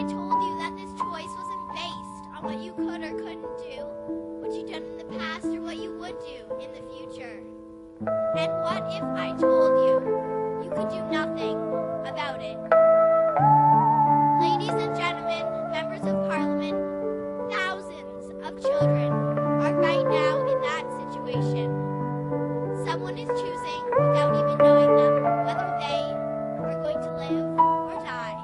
told you that this choice wasn't based on what you could or couldn't do, what you've done in the past, or what you would do in the future? And what if I told you you could do nothing about it? Ladies and gentlemen, members of Parliament, thousands of children are right now in that situation. Someone is choosing, without even knowing them, whether they are going to live or die.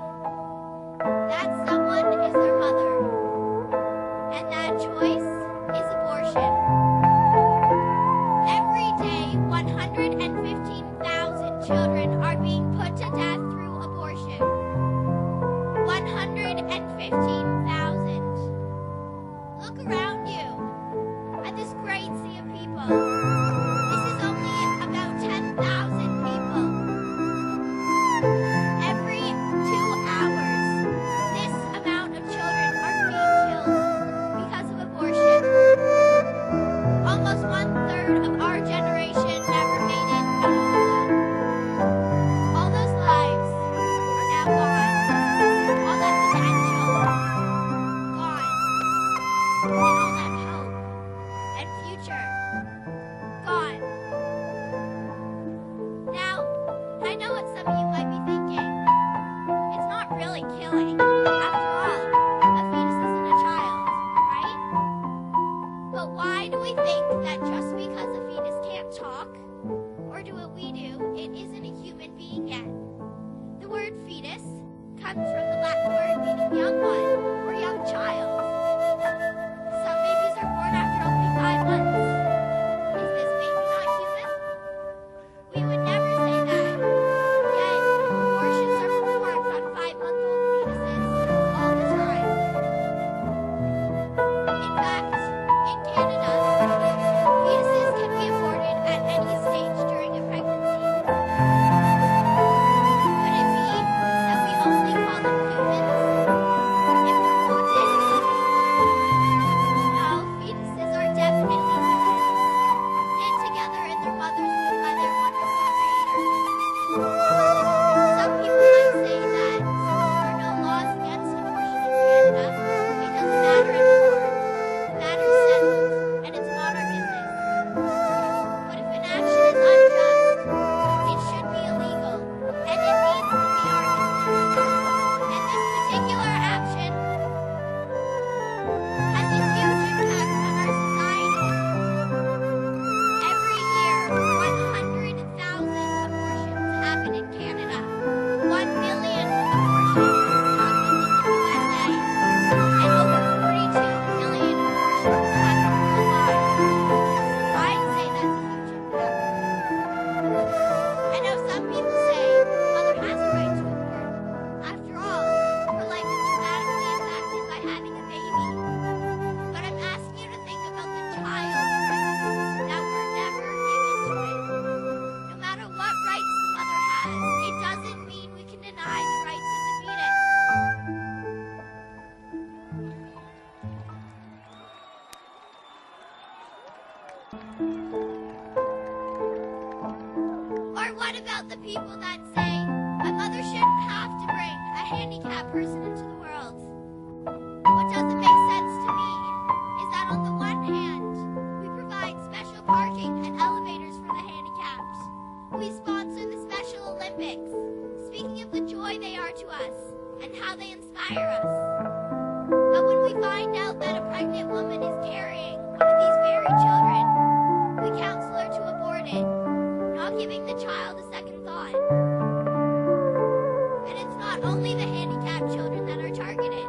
That someone is their mother, and that choice is abortion. Every day, 115,000 children are being put to death through abortion. 115,000. Look around you at this great sea of people. This is only about 10,000 people. Every 2 hours, this amount of children are being killed because of abortion. Almost 1/3 of our generation never made it out of the womb. All those lives are now gone. All that potential, gone. And all that hope and future, gone. Now, I know what some of you might be thinking. It's not really killing. After all, a fetus isn't a child, right? But why do we think that just because a fetus can't talk or do what we do, it isn't a human being yet? The word fetus comes from the Latin word meaning young one or young child. Some babies are born after only 5 months. Is this baby not human? We would never say that. Yet, abortions are performed on 5-month-old fetuses all the time. In fact, in Canada, fetuses can be aborted at any stage during a pregnancy. Could it be that we only call them humans if they're wanted? No, fetuses are definitely human, knit together in their mother's womb by their wonderful creator. Some people might say that since there are no laws against abortion in Canada, it doesn't matter anymore. The matter's settled, and it's not our business. But if an action is unjust, it should be illegal, and it needs to be our business. And this particular action has a huge impact on our society. Every year, 100,000 abortions happen in Canada. 1 million abortions happen in the USA. And over 42 million abortions happen worldwide. I'd say that's a huge impact. I know some people say the mother has a right to abort. After all, her life is dramatically impacted by having a baby. But I'm asking you to think about the child's rights that were never given to it. No matter what rights the mother has, it doesn't mean we can deny the rights of the fetus. Or what about the people that say a mother shouldn't have to bring a handicapped person into the world? What doesn't make sense to me is that on the one hand, we provide special parking and elevators for the handicapped. We sponsor the Special Olympics, speaking of the joy they are to us and how they inspire us. But when we find out that a pregnant woman is carrying one of these very children, we counsel her to abort it, not giving the child a second thought. And it's not only the handicapped children that are targeted.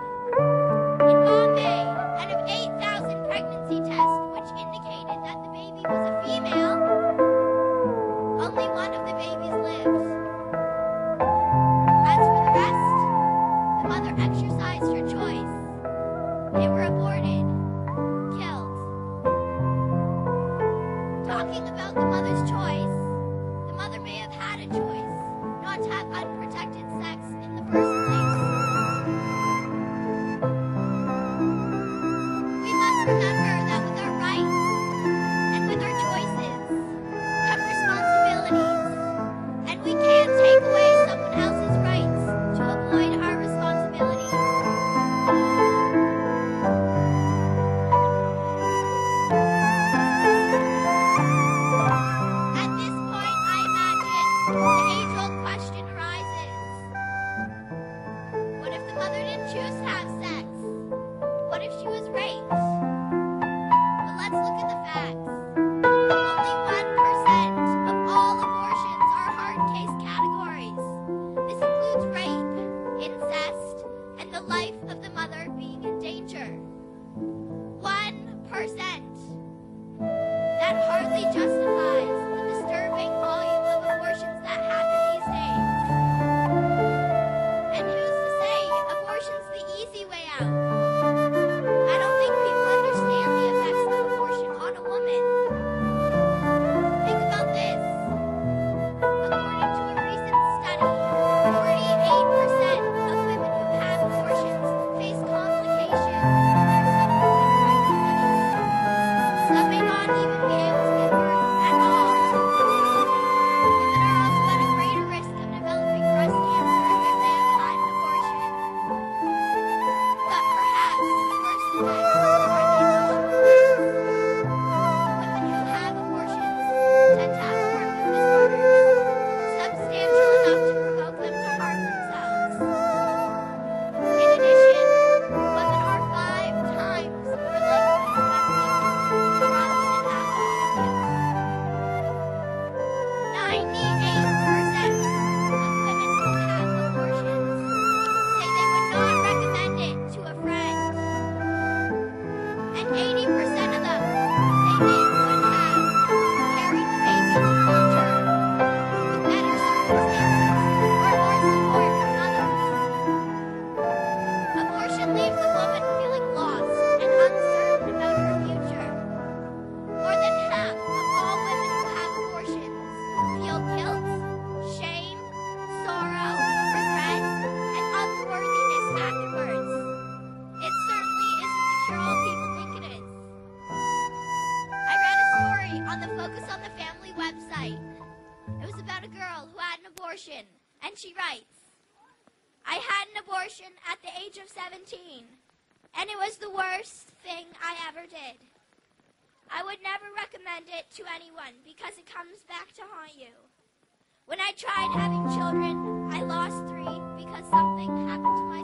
In Bombay, out of 8,000 pregnancy tests which indicated that the baby was a female, only one of the babies lived. As for the rest, the mother exercised her choice. They were aborted, killed. Talking about the mother's choice, the mother may have had a choice not to have unprotected sex in the first place. We must remember that with our rights and with our choices come responsibilities, and we can't take away someone else's rights to avoid our responsibilities. mother didn't choose to have sex? What if she was raped? But let's look at the facts. Only 1% of all abortions are hard case categories. This includes rape, incest, and the life of the mother being in danger. 1%. That hardly justifies the disturbing volume of abortions that happen these days. And who's to say abortion's the easy way out? I don't think people understand the effects of abortion on a woman. Think about this. According to a recent study, 48% of women who have abortions face complications that are subsequent pregnancies. Some may not even be able to give birth at all. Women are also at a greater risk of developing breast cancer if they have had an abortion. But perhaps the worst effects are the emotional effects. Women who have abortions tend to have hormone disorders, substantial enough to provoke them to harm themselves. In addition, women are 5 times more likely to have drug and alcohol abuse. 98% of women who have abortions say they would not recommend it to a friend. And 80% of them say they would have carried the baby to full term with better circumstances or more support from others. Abortion leaves a woman feeling lost and uncertain about her future. More than half of all women who have abortions feel guilt, shame, sorrow, regret, and unworthiness afterwards. It certainly isn't the cure all people think it is. I read a story on the Focus on the Family website. It was about a girl who had an abortion, and she writes, "I had an abortion at the age of 17, and it was the worst thing I ever did. I would never recommend it to anyone because it comes back to haunt you. When I tried having children, I lost 3 because something happened to my